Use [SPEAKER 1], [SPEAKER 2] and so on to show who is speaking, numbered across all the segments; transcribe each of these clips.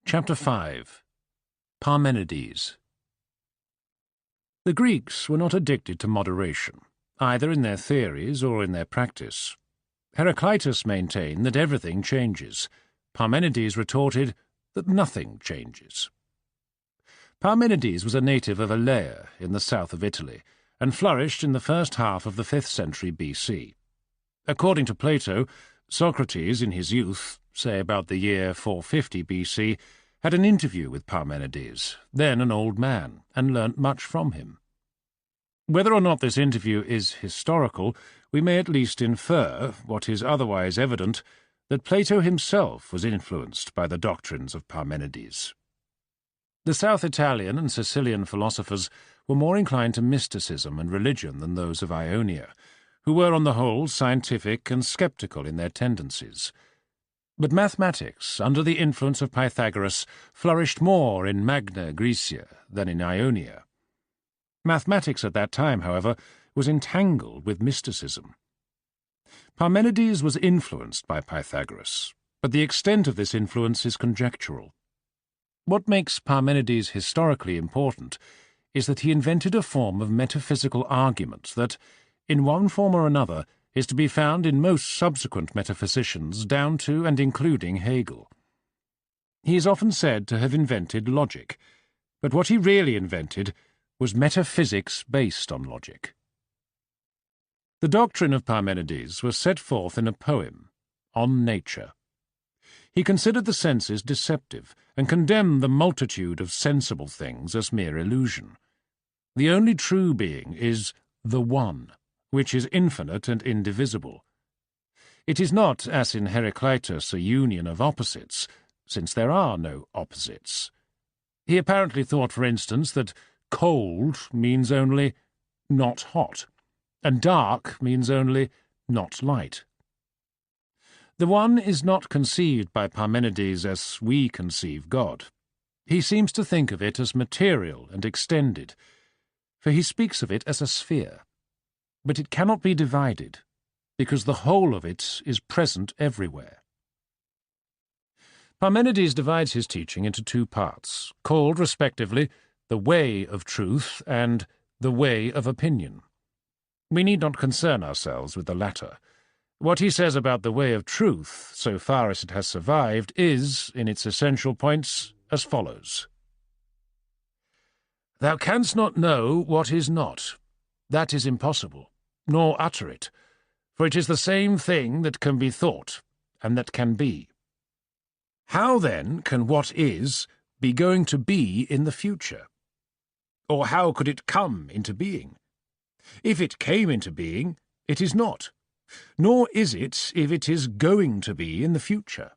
[SPEAKER 1] Chapter 5 Parmenides. The Greeks were not addicted to moderation, either in their theories or in their practice. Heraclitus maintained that everything changes. Parmenides retorted that nothing changes. Parmenides was a native of Elea in the south of Italy, and flourished in the first half of the 5th century BC. According to Plato, Socrates, in his youth, say about the year 450 BC, had an interview with Parmenides, then an old man, and learnt much from him. Whether or not this interview is historical, we may at least infer, what is otherwise evident, that Plato himself was influenced by the doctrines of Parmenides. The South Italian and Sicilian philosophers were more inclined to mysticism and religion than those of Ionia, who were on the whole scientific and sceptical in their tendencies. But mathematics, under the influence of Pythagoras, flourished more in Magna Graecia than in Ionia. Mathematics at that time, however, was entangled with mysticism. Parmenides was influenced by Pythagoras, but the extent of this influence is conjectural. What makes Parmenides historically important is that he invented a form of metaphysical argument that, in one form or another, is to be found in most subsequent metaphysicians down to and including Hegel. He is often said to have invented logic, but what he really invented was metaphysics based on logic. The doctrine of Parmenides was set forth in a poem, On Nature. He considered the senses deceptive and condemned the multitude of sensible things as mere illusion. The only true being is the One, which is infinite and indivisible. It is not, as in Heraclitus, a union of opposites, since there are no opposites. He apparently thought, for instance, that cold means only not hot, and dark means only not light. The One is not conceived by Parmenides as we conceive God. He seems to think of it as material and extended, for he speaks of it as a sphere. But it cannot be divided, because the whole of it is present everywhere. Parmenides divides his teaching into two parts, called, respectively, the way of truth and the way of opinion. We need not concern ourselves with the latter. What he says about the way of truth, so far as it has survived, is, in its essential points, as follows. Thou canst not know what is not. That is impossible, nor utter it, for it is the same thing that can be thought, and that can be. How, then, can what is be going to be in the future? Or how could it come into being? If it came into being, it is not, nor is it if it is going to be in the future.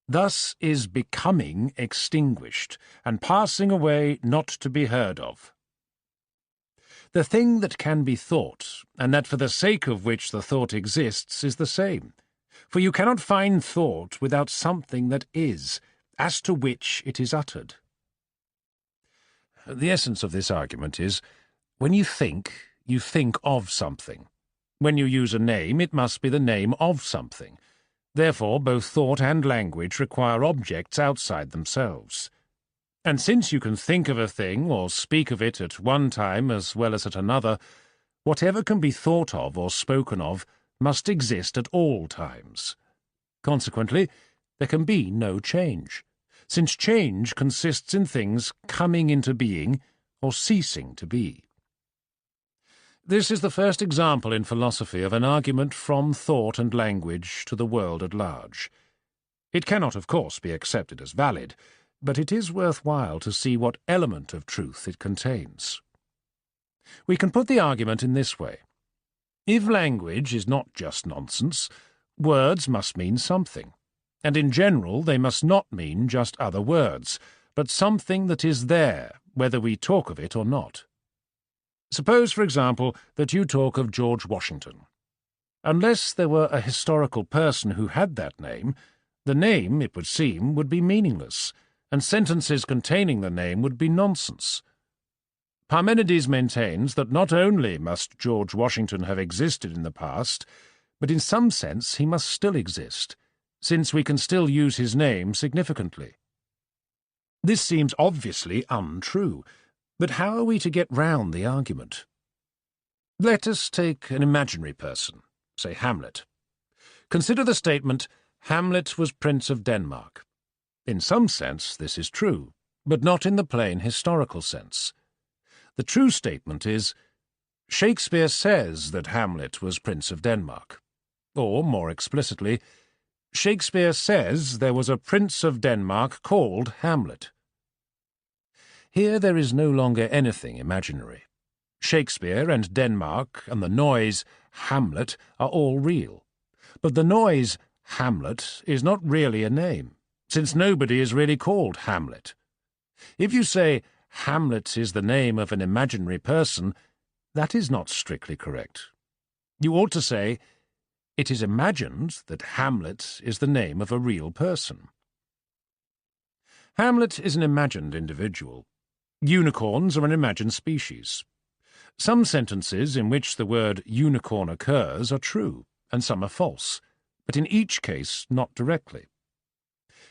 [SPEAKER 1] Thus is becoming extinguished, and passing away not to be heard of. The thing that can be thought, and that for the sake of which the thought exists, is the same. For you cannot find thought without something that is, as to which it is uttered. The essence of this argument is, when you think of something. When you use a name, it must be the name of something. Therefore, both thought and language require objects outside themselves. And since you can think of a thing or speak of it at one time as well as at another, whatever can be thought of or spoken of must exist at all times. Consequently, there can be no change, since change consists in things coming into being or ceasing to be. This is the first example in philosophy of an argument from thought and language to the world at large. It cannot, of course, be accepted as valid, but it is worthwhile to see what element of truth it contains. We can put the argument in this way. If language is not just nonsense, words must mean something, and in general they must not mean just other words, but something that is there, whether we talk of it or not. Suppose, for example, that you talk of George Washington. Unless there were a historical person who had that name, the name, it would seem, would be meaningless, and sentences containing the name would be nonsense. Parmenides maintains that not only must George Washington have existed in the past, but in some sense he must still exist, since we can still use his name significantly. This seems obviously untrue, but how are we to get round the argument? Let us take an imaginary person, say Hamlet. Consider the statement, Hamlet was Prince of Denmark. In some sense, this is true, but not in the plain historical sense. The true statement is, Shakespeare says that Hamlet was Prince of Denmark. Or, more explicitly, Shakespeare says there was a Prince of Denmark called Hamlet. Here there is no longer anything imaginary. Shakespeare and Denmark and the noise Hamlet are all real. But the noise Hamlet is not really a name, since nobody is really called Hamlet. If you say Hamlet is the name of an imaginary person, that is not strictly correct. You ought to say, it is imagined that Hamlet is the name of a real person. Hamlet is an imagined individual. Unicorns are an imagined species. Some sentences in which the word unicorn occurs are true, and some are false, but in each case not directly.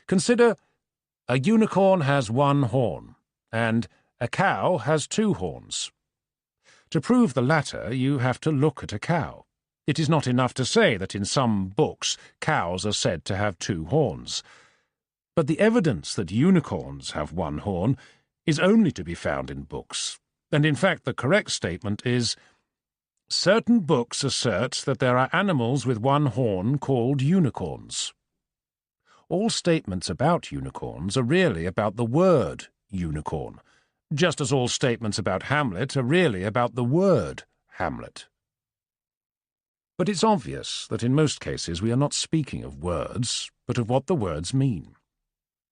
[SPEAKER 1] Consider, a unicorn has one horn, and a cow has two horns. To prove the latter, you have to look at a cow. It is not enough to say that in some books cows are said to have two horns. But the evidence that unicorns have one horn is only to be found in books, and in fact the correct statement is, certain books assert that there are animals with one horn called unicorns. All statements about unicorns are really about the word unicorn, just as all statements about Hamlet are really about the word Hamlet. But it's obvious that in most cases we are not speaking of words, but of what the words mean.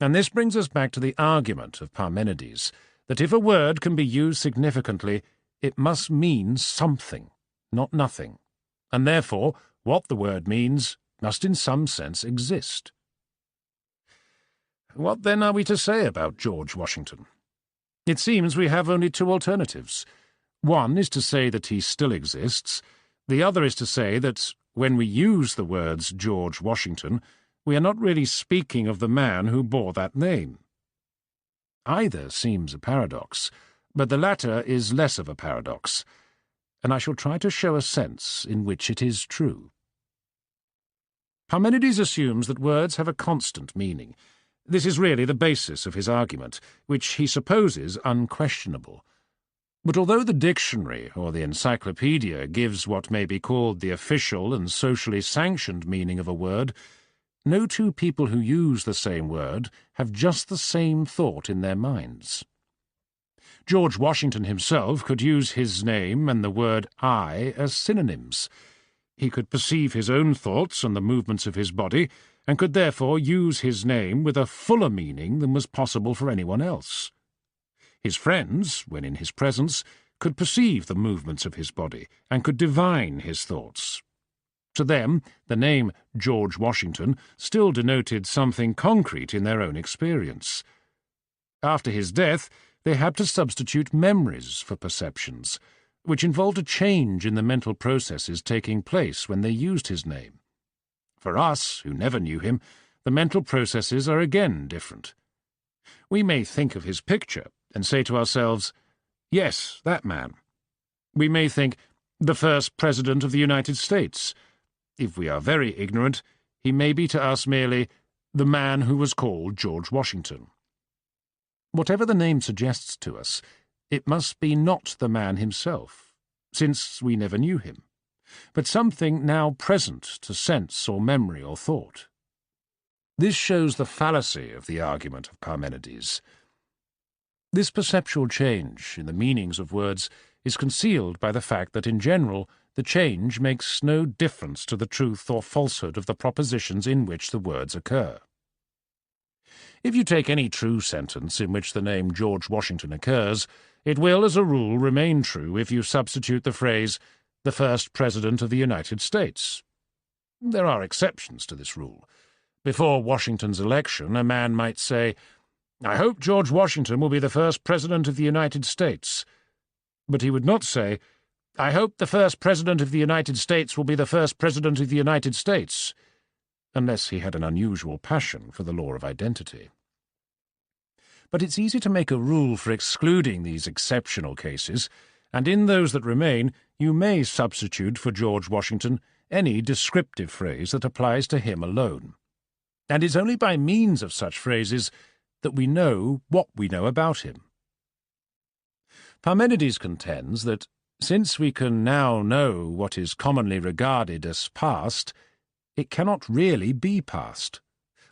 [SPEAKER 1] And this brings us back to the argument of Parmenides, that if a word can be used significantly, it must mean something, not nothing, and therefore what the word means must in some sense exist. What then are we to say about George Washington? It seems we have only two alternatives. One is to say that he still exists. The other is to say that, when we use the words George Washington, we are not really speaking of the man who bore that name. Either seems a paradox, but the latter is less of a paradox, and I shall try to show a sense in which it is true. Parmenides assumes that words have a constant meaning. This is really the basis of his argument, which he supposes unquestionable. But although the dictionary or the encyclopedia gives what may be called the official and socially sanctioned meaning of a word, no two people who use the same word have just the same thought in their minds. George Washington himself could use his name and the word I as synonyms. He could perceive his own thoughts and the movements of his body, and could therefore use his name with a fuller meaning than was possible for anyone else. His friends, when in his presence, could perceive the movements of his body, and could divine his thoughts. To them, the name George Washington still denoted something concrete in their own experience. After his death, they had to substitute memories for perceptions, which involved a change in the mental processes taking place when they used his name. For us, who never knew him, the mental processes are again different. We may think of his picture and say to ourselves, yes, that man. We may think, the first President of the United States. If we are very ignorant, he may be to us merely the man who was called George Washington. Whatever the name suggests to us, it must be not the man himself, since we never knew him, but something now present to sense or memory or thought. This shows the fallacy of the argument of Parmenides. This perceptual change in the meanings of words is concealed by the fact that, in general, the change makes no difference to the truth or falsehood of the propositions in which the words occur. If you take any true sentence in which the name George Washington occurs, it will, as a rule, remain true if you substitute the phrase, the first President of the United States. There are exceptions to this rule. Before Washington's election, a man might say, I hope George Washington will be the first President of the United States. But he would not say, I hope the first President of the United States will be the first President of the United States, unless he had an unusual passion for the law of identity. but it's easy to make a rule for excluding these exceptional cases, and in those that remain you may substitute for George Washington any descriptive phrase that applies to him alone. And it's only by means of such phrases that we know what we know about him. Parmenides contends that, since we can now know what is commonly regarded as past, it cannot really be past,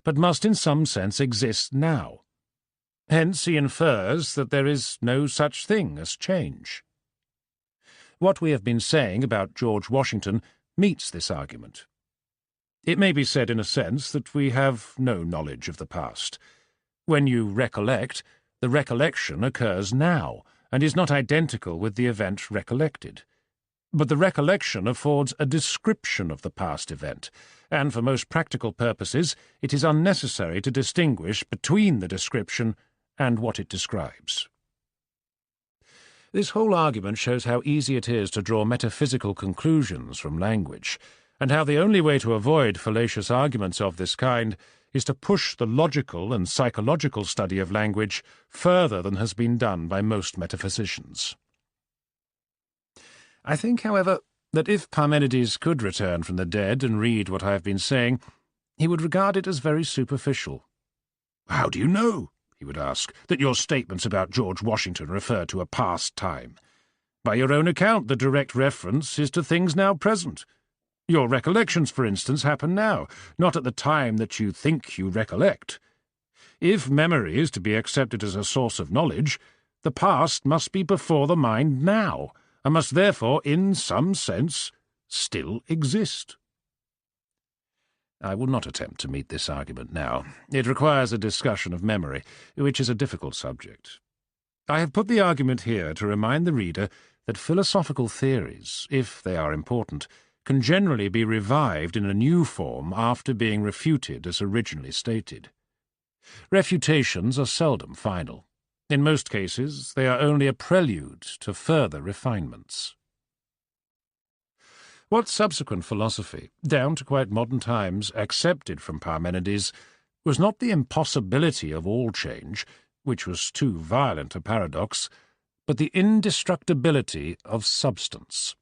[SPEAKER 1] but must in some sense exist now. Hence he infers that there is no such thing as change. What we have been saying about George Washington meets this argument. It may be said in a sense that we have no knowledge of the past. When you recollect, the recollection occurs now, and is not identical with the event recollected. But the recollection affords a description of the past event, and for most practical purposes it is unnecessary to distinguish between the description and what it describes. This whole argument shows how easy it is to draw metaphysical conclusions from language, and how the only way to avoid fallacious arguments of this kind is to push the logical and psychological study of language further than has been done by most metaphysicians. I think, however, that if Parmenides could return from the dead and read what I have been saying, he would regard it as very superficial. "How do you know," he would ask, "that your statements about George Washington refer to a past time? By your own account, the direct reference is to things now present. Your recollections, for instance, happen now, not at the time that you think you recollect. If memory is to be accepted as a source of knowledge, the past must be before the mind now, and must therefore, in some sense, still exist." I will not attempt to meet this argument now. It requires a discussion of memory, which is a difficult subject. I have put the argument here to remind the reader that philosophical theories, if they are important, can generally be revived in a new form after being refuted as originally stated. Refutations are seldom final. In most cases, they are only a prelude to further refinements. What subsequent philosophy, down to quite modern times, accepted from Parmenides was not the impossibility of all change, which was too violent a paradox, but the indestructibility of substance.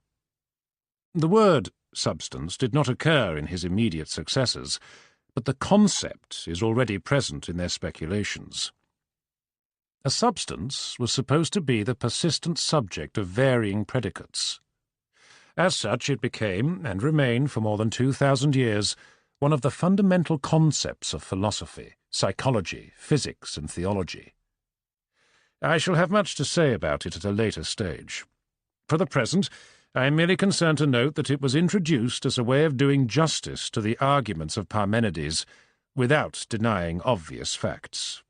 [SPEAKER 1] The word substance did not occur in his immediate successors, but the concept is already present in their speculations. A substance was supposed to be the persistent subject of varying predicates. As such, it became, and remained for more than 2,000 years, one of the fundamental concepts of philosophy, psychology, physics, and theology. I shall have much to say about it at a later stage. For the present, I am merely concerned to note that it was introduced as a way of doing justice to the arguments of Parmenides without denying obvious facts.